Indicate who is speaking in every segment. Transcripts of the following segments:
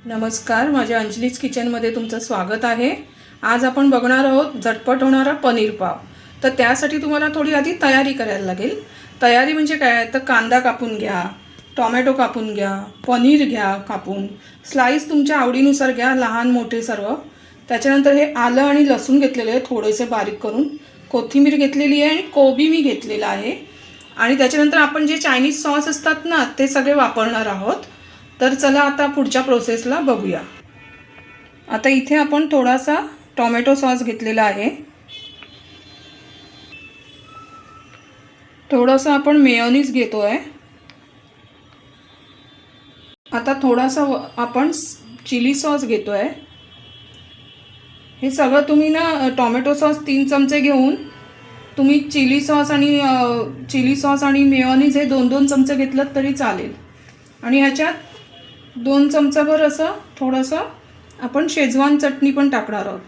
Speaker 1: नमस्कार, माझ्या अंजलीज किचनमध्ये तुमचं स्वागत आहे। आज आपण बघणार आहोत झटपट होणारा पनीर पाव। तर त्यासाठी तुम्हाला थोडी आधी तयारी करायला लागेल। तयारी म्हणजे काय, तर कांदा कापून घ्या, टोमॅटो कापून घ्या, पनीर घ्या कापून, स्लाइस तुमच्या आवडीनुसार घ्या, लहान मोठे सर्व। त्याच्यानंतर हे आलं आणि लसूण घेतलेले आहे थोडेसे बारीक करून, कोथिंबीर घेतलेली आहे आणि कोबी मी घेतलेला आहे। आणि त्याच्यानंतर आपण जे चायनीज सॉस असतात ना, ते सगळे वापरणार आहोत। तर चला आता पुढच्या प्रोसेसला बघूया। आता इथे आपण थोडासा टोमॅटो सॉस घेतलेला आहे, थोडासा आपण मेयोनीज घेतोय, आता थोडासा आपण चिली सॉस घेतोय। हे सगळं तुम्ही ना टोमॅटो सॉस 3 चमचे घेऊन तुम्ही चिली सॉस आणि मेयोनीज हे 2-2 चमचे घेतलं तरी चालेल। आणि ह्याच्यात 2 चमचाभर असं थोडंसं आपण शेजवान चटणी पण टाकणार आहोत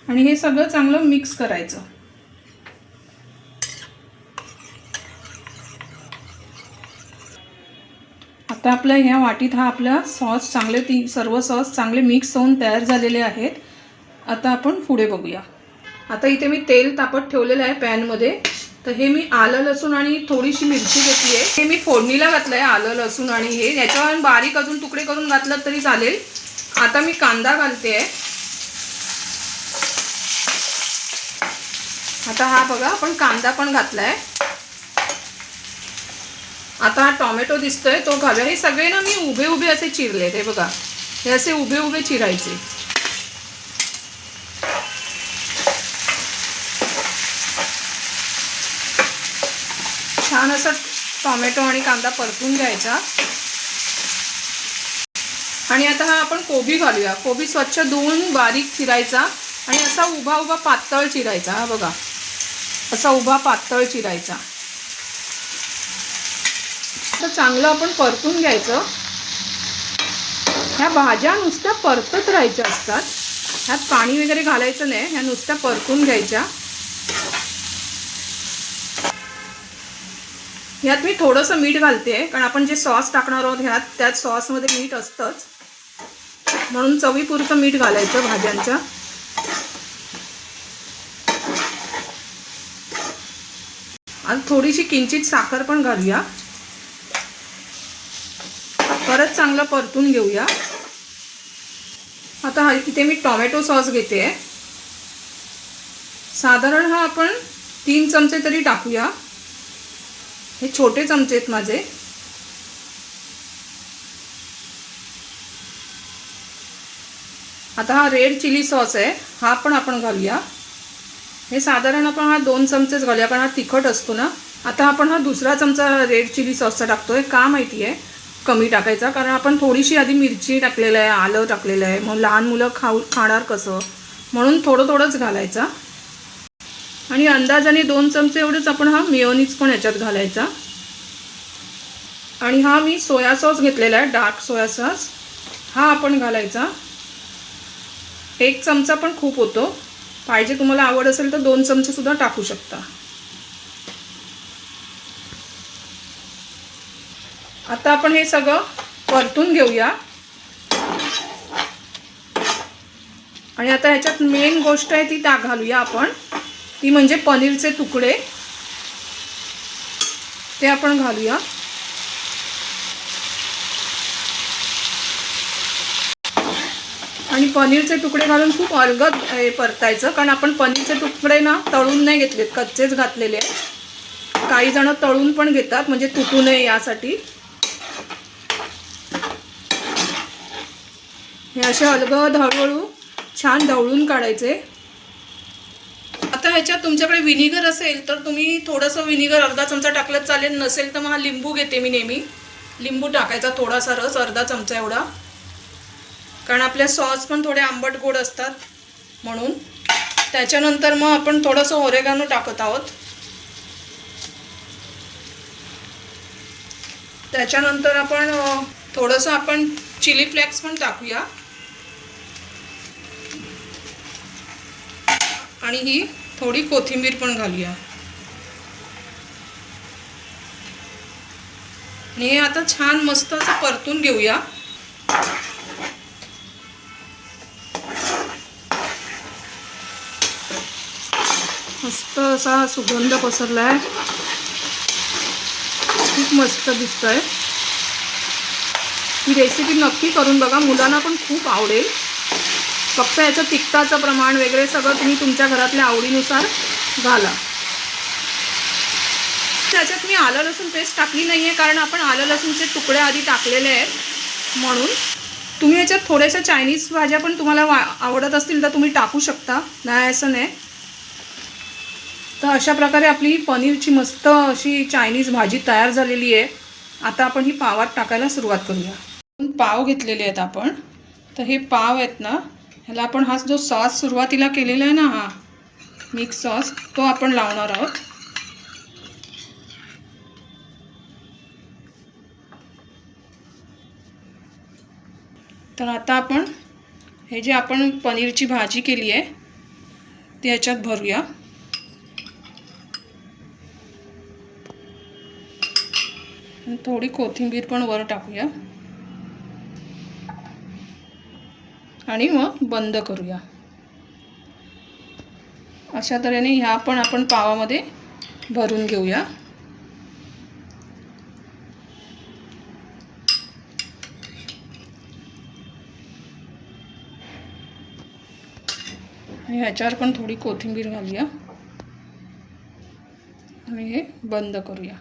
Speaker 1: आणि हे सगळं चांगलं मिक्स करायचं। आता आपल्या ह्या वाटीत हा आपला सॉस सर्व सॉस चांगले मिक्स होऊन तयार झालेले आहेत। आता आपण पुढे बघूया। आता इथे मी तेल तापत ठेवलेलं आहे पॅनमध्ये। तर हे मी आलं लसूण आणि थोडीशी मिरची घेतली आहे, हे मी फोडणीला घातलं आहे आलं लसूण आणि हे याच्यावर बारीक अजून तुकडे करून घातलं तरी चालेल। आता मी कांदा घालते आहे। आता हा बघा आपण कांदा पण घातला आहे। आता हा टोमॅटो दिसतोय तो घालूया। हे सगळे ना मी उभे उभे असे चिरले, हे बघा हे असे उभे उभे चिरायचे। छान असं टोमॅटो आणि कांदा परतून घ्यायचा। आणि आता हा आपण कोबी घालूया। कोबी स्वच्छ धुवून बारीक चिरायचा आणि असा उभा उभा पातळ चिरायचा। हा बघा असा उभा पातळ चिरायचा। तर चांगलं आपण परतून घ्यायचं। ह्या भाज्या नुसत्या परतत राहायच्या असतात, ह्यात पाणी वगैरे घालायचं नाही, ह्या नुसत्या परतून घ्यायच्या। ह्यात मी थोडंसं मीठ घालते, कारण आपण जे सॉस टाकणार आहोत त्यात सॉसमध्ये मीठ असतंच, म्हणून चवीपुरतं मीठ घालायचं भाज्यांच्या। आणि थोडीशी किंचित साखर पण घालूया, परत चांगलं परतून घेऊया। आता इथे मी टोमॅटो सॉस घेते, साधारण हा आपण 3 चमचे तरी टाकूया, हे छोटे चमचे आहेत माझे। आता हा रेड चिली सॉस आहे, हा पण आपण घालूया। हे साधारण आपण हा 2 चमचेच घालूया, कारण हा तिखट असतो ना। आता आपण हा दुसरा चमचा रेड चिली सॉसचा टाकतोय। का माहिती आहे कमी टाकायचा, कारण आपण थोडीशी आधी मिरची टाकलेलं आहे, आलं टाकलेलं आहे, मग लहान मुलं खाणार कसं, म्हणून थोडं थोडंच घालायचा। आणि अंदाजाने 2 चमचे एवढेच आपण हा मेयोनीज पण याच्यात घालायचा। आणि हा मी सोया सॉस घेतलेला आहे, डार्क सोया सॉस, हा आपण घालायचा। 1 चमचा पण खूप होतो, पाहिजे तुम्हाला आवड असेल तर 2 चमचे सुद्धा टाकू शकता। आता आपण हे सगळं परतून घेऊया। आणि आता ह्याच्यात मेन गोष्ट आहे ती घालूया आपण, ती म्हणजे पनीरचे तुकडे, ते आपण घालूया। आणि पनीरचे तुकडे घालून खूप अलगद परतायचं, कारण आपण पनीरचे तुकडे ना तळून नाही घेतलेत, कच्चेच घातलेले आहेत। काही जण तळून पण घेतात म्हणजे तुटू नये यासाठी। हे असे अलगद हळूहळू छान ढवळून काढायचे। आता ह्याच्यात तुमच्याकडे विनेगर असेल तर तुम्ही थोडंसं विनेगर अर्धा चमचा टाकलं चालेल, नसेल तर मग हा लिंबू घेते मी नेहमी, लिंबू टाकायचा थोडासा रस, अर्धा चमचा एवढा, कारण आपल्या सॉस पण थोडे आंबट गोड असतात म्हणून। त्याच्यानंतर मग आपण थोडंसं ओरेगानो टाकत आहोत। त्याच्यानंतर आपण थोडंसं आपण चिली फ्लेक्स पण टाकूया। आणि ही थोडी कोथिंबीर पण घालूया। आणि हे आता छान मस्त असं परतून घेऊया। असा सुगंध पसरला आहे, खूप मस्त दिसतंय। ही रेसिपी नक्की करून बघा, मुलांना पण खूप आवडेल। फक्त याचं तिखटाचं प्रमाण वगैरे सगळं तुम्ही तुमच्या घरातल्या आवडीनुसार घाला। त्याच्यात मी आलं लसूण पेस्ट टाकली नाही आहे, कारण आपण आलं लसूणचे तुकडे आधी टाकलेले आहेत म्हणून। तुम्ही याच्यात थोड्याशा चायनीज भाज्या पण तुम्हाला आवडत असतील तर तुम्ही टाकू शकता, नाही असं नाही। तर अशा प्रकारे आपली पनीरची मस्त अशी चायनीज भाजी तयार झालेली आहे। आता आपण ही पावात टाकायला सुरुवात करूया। पाव घेतलेले आहेत आपण, तर हे पाव आहेत ना, ह्याला आपण हा जो सॉस सुरुवातीला केलेला आहे ना, हा मिक्स सॉस, तो आपण लावणार आहोत। तर आता आपण हे जे आपण पनीरची भाजी केली आहे ती याच्यात भरूया। थोडी कोथिंबीर पण वर टाकूया आणि मग बंद करूया। अशा तऱ्हेने ह्या पण आपण पावामध्ये भरून घेऊया। ह्याच्यावर पण थोडी कोथिंबीर घालूया आणि हे बंद करूया।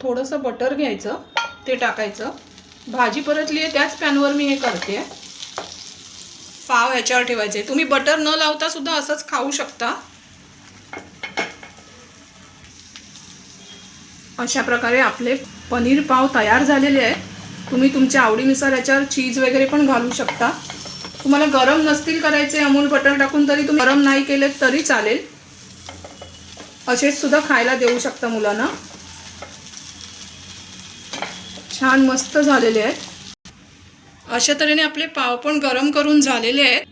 Speaker 1: थोडंसं बटर घ्यायचं, ते टाकायचं। भाजी परतली आहे त्याच पॅनवर मी हे करते। पाव ह्याच्यावर ठेवायचे, तुम्ही बटर न लावता सुद्धा असंच खाऊ शकता। अशा प्रकारे आपले पनीर पाव तयार झालेले आहेत। तुम्ही तुमच्या आवडीनुसार याच्यावर चीज वगैरे पण घालू शकता। तुम्हाला गरम नसतील करायचे अमूल बटर टाकून तरी तुम्ही गरम नाही केले तरी चालेल, असेच सुद्धा खायला देऊ शकता मुलांना। छान मस्त झालेले आहेत। अशा तऱ्हेने आपले पाव पण गरम करून झालेले आहेत।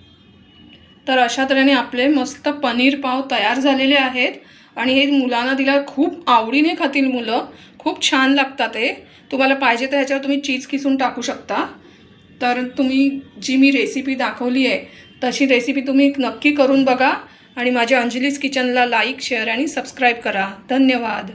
Speaker 1: तर अशा तऱ्हेने आपले मस्त पनीर पाव तयार झालेले आहेत आणि हे मुलांना दिला खूप आवडीने खातील मुलं, खूप छान लागतात हे। तुम्हाला पाहिजे तर ह्याच्यावर तुम्ही चीज किसून टाकू शकता। तर तुम्ही जी मी रेसिपी दाखवली आहे तशी रेसिपी तुम्ही नक्की करून बघा आणि माझ्या अंजलीज किचनला लाईक, शेअर आणि सबस्क्राईब करा। धन्यवाद।